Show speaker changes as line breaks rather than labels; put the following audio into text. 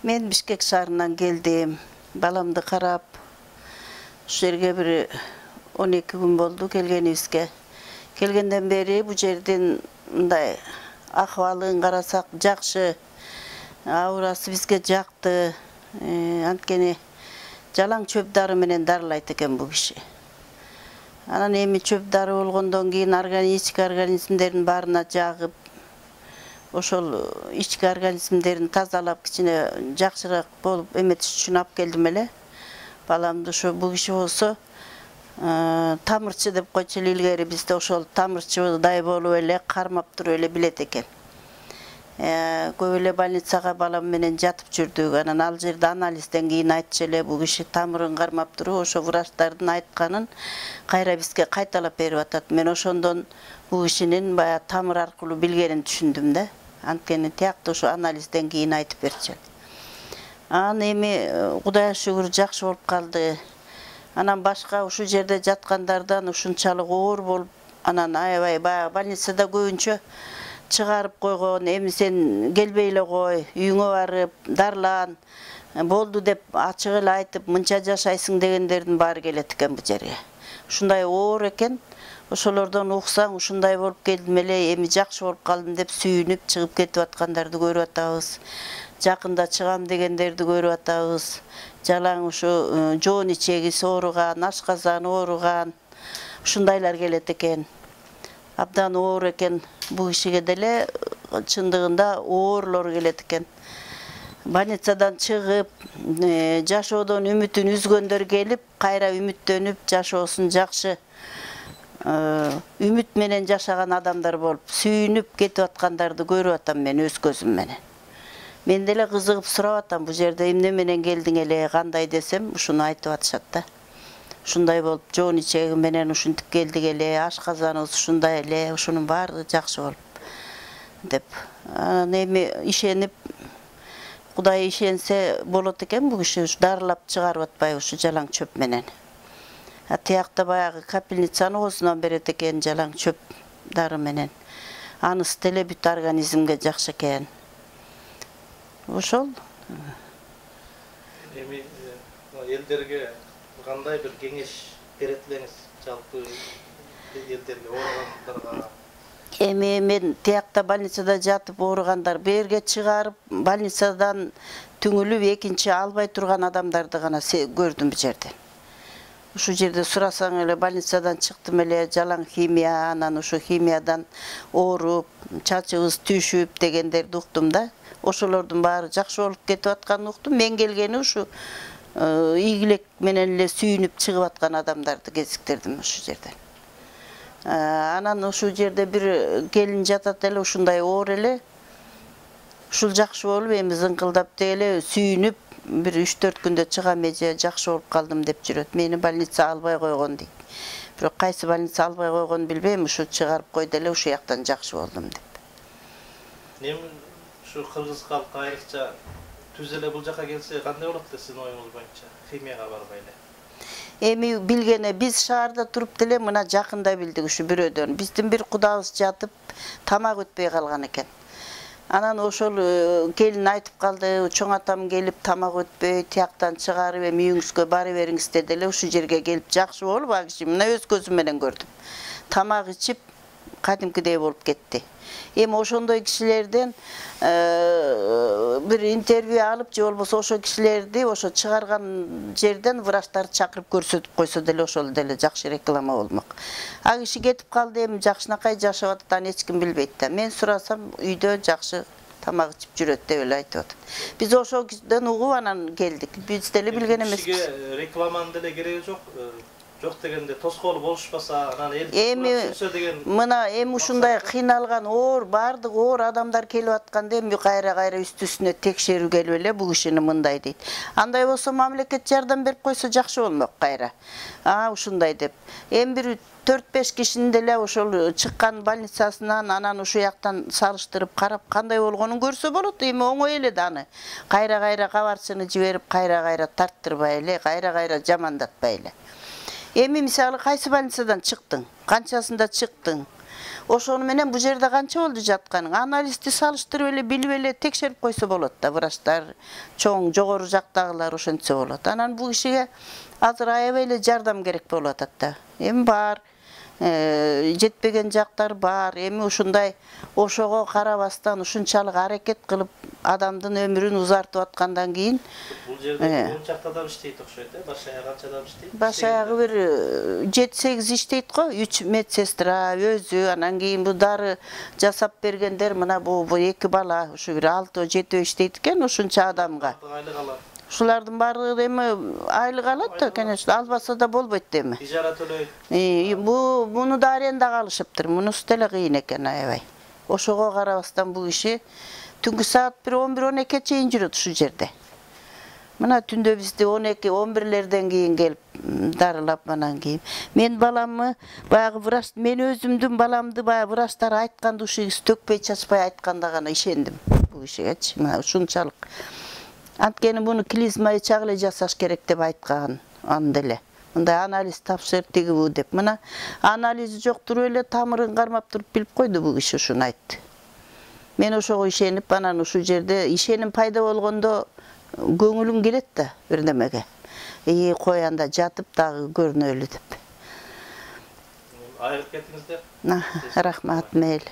Мен Бишкек шаарынан келдим. Баламды карап, шу жерге bir 12 gün болду келгенибизге. Келгенден бери бу жердин мындай акыбалын карасак жакшы. Аурасы бизге жакты. Анткени жалаң чөп дары менен дарылайт экен бу киши. Анан эми чөп дары болгондон кийин ички организмдердин баарына жагып, ошол ички организмдерин тазалап кичине жакшыраак болуп эметиш үчүн алып келдим эле. Баламды ошо бу киши болсо тамырчы деп койчу эле илгери бизде ошол тамырчыдай болуп эле кармап туруп эле билет экен. Көп эле больницага балам менен жатып жүрдүк. Анан ал жерде анализден кийин айтчу эле бу киши тамырын кармап туруп ошо врачтардын айтканын кайра бизге кайталап берип атат. Мен ошондон бу кишинин баягы тамыр аркылуу билгенин түшүндүм да. Анткени тиякты ошо анализден кийин айтып берчү. Анан эми Кудайга шүгүр жакшы болуп калды. Анан башка ушу жерде жаткандардан ушунчалык оор болуп, анан аябай баягы больницада көбүнчө чыгарып койгон, эми сен келбей эле кой, үйүңө барып, дарылан, болду деп ачык эле айтып, мынча жашайсың дегендердин баары келет экен бу жерге. Ушундай оор экен, ошолордон уксаң ушундай болуп келдим эле, эми жакшы болуп калдым деп сүйүнүп чыгып кетип аткандарды көрүп атабыз. Жакында чыгам дегендерди көрүп атабыз. Жалаң ушу жоон ичегиси ооруган, ашказаны ооруган, ушундайлар келет экен. Абдан оор экен. Бу кишиге деле чындыгында оорлор келет экен. Больницадан чыгып, жашоодон үмүтүн үзгөндөр келип, кайра үмүттөнүп, жашоосун жакшы үмүт менен жашаган адамдар болуп, сүйүнүп кетип аткандарды көрүп атам мен өз көзүм менен. Мен деле кызыгып сурап атам, бу жерде эмне менен келдиң эле, кандай десем, ушуну айтып атышат да. Ушундай болуп, жоон ичеги менен ушинтип келдик эле, ашказаныбыз ушундай эле, ушунун баары жакшы болуп деп. Анан эми ишенип, Кудай ишенсе болот экен, бу киши дарылап чыгарып атпайбы ушу жалаң чөп менен. Тиякта баягы капельницаны оозунан берет экен жалаң чөп дары менен. Анысы деле бүт организмге жакшы экен. Ошол.
Эми элдерге кандай бир кеңеш берет элеңиз жалпы элдерге ооругандарга?
Эми мен тиякта больницада жатып ооругандар берге чыгарып, больницадан түңүлүп экинчи албай турган адамдарды гана көрдүм бу жерде. Ушу жерде сурасаң эле больницадан чыктым эле, жалаң химия, анан ушу химиядан ооруп, чачыбыз түшүп дегендерди уктум да. Ошолордун баары жакшы болуп кетип атканын уктум. Мен келгени ушу ийгилик менен эле сүйүнүп чыгып аткан адамдарды кезиктирдим ушу жерде. Анан ушу жерде бир келин жатат эле, ушундай оор эле. Ушул жакшы болуп, эми зыңкылдап деле сүйүнүп, бир 3-4 күндө чыгам эже, жакшы болуп калдым деп жүрөт. Мени больница албай койгон дейт. Бирок кайсы больница албай койгон билбейм, ушу чыгарып койду эле, ушул жактан жакшы болдум деп.
Эми ушу кыргыз калкы айрыкча түз эле бул жака келсе кандай болот деп сиздин оюңуз боюнча, химияга барбай эле?
Эми билгене биз шаарда туруп деле мына жакында билдик ушу бирөөдөн. Биздин бир кудабыз жатып, тамак өтпөй калган экен. Анан ошол келин айтып калды, чоң атам келип тамак өтпөй, тияктан чыгарып, эми үйүңүзгө бара бериңиз деди эле, ушу жерге келип жакшы болуп, а киши мына өз көзүм менен көрдүм. Тамак ичип кадимкидей болуп кетти. Эми ошондой кишилерден бир интервью алып, же болбосо ошо кишилерди ошо чыгарган жерден врачтарды чакырып көрсөтүп койсо деле ошол деле жакшы реклама болмок. А киши кетип калды, эми жакшынакай жашап атат, аны эч ким билбейт да. Мен сурасам, үйдө жакшы тамак ичип жүрөт деп эле айтып атат. Биз ошол кишиден угуп анан келдик. Биз деле билген эмеспиз.
Кишиге рекламанын деле кереги жок. Жок дегенде тоскоолу болушпаса, анан эл
түшүнсө деген. Мына эми ушундай кыйналган оор, бардык оор адамдар келип атканда эми кайра-кайра үстү-үстүнө текшерүү келип эле бу кишини мындай дейт. Андай болсо мамлекет жардам берип койсо жакшы болмок кайра. Ушундай деп. Эми бир 4-5 кишинин деле ошол чыккан больницасынан анан ушу жактан салыштырып карап кандай болгонун көрсө болот. Эми оңой эле да аны. Кайра-кайра кабарчыны жиберип, кайра-кайра тарттырбай эле, кайра-кайра жамандатпай эле. Эми мисалы кайсы больницадан чыктың, канчасында чыктың, Ошону менен бу жерде канча болду жатканың? Анализди салыштырып эле билип эле текшерип койсо болот да, врачтар, чоң жогору жактагылар ошентсе болот. Анан бу кишиге азыр аябай эле жардам керек болуп атат да. Эми бар, жетпеген жактар бар. Эми ушундай ошого карабастан ушунчалык аракет кылып адамдын өмүрүн узартып аткандан кийин
Бул жерде чакта адам иштейт окшойт, баш аяк канча адам иштейт?
Баш аягы бир 7-8 иштейт го, 3 медсестра өзү, анан кийин бу дары жасап бергендер, мына бу 2 бала, ушу бир 6-7 иштейт экен ушунча адамга.
Айлык алат.
Ушулардын баардыгы эми айлык алат да, конечно, албаса да болбойт эми.
Ижара төлөйт.
Буну да арендага алышыптыр. Мунусу деле кыйын экен аябай. Ошого карабастан бу киши түнкү саат 11-12 чейин жүрөт ушу жерде. Мына түндө бизди 12-11лерден кийин келип дарылап анан кийин. Мен баламны баягы врач, мен өзүмдүн баламды баягы врачтар айтканды ушу төкпөй чачпай айтканда гана ишендим бу кишигечи. Мына ушунчалык. Анткени буну клизма чак эле жасаш керек деп айткан анда эле. Мындай анализ тапшыр тиги бу деп. Мына анализи жок туруп эле тамырын кармап туруп билип койду бу киши ушуну айтты. Мен ошого ишенип анан ушу жерде ишеним пайда болгондо көңүлүм келет да бир немеге. Кой анда жатып дагы көрнөлү деп.
Айрып кетиңиздер.
Рахмат, мейли.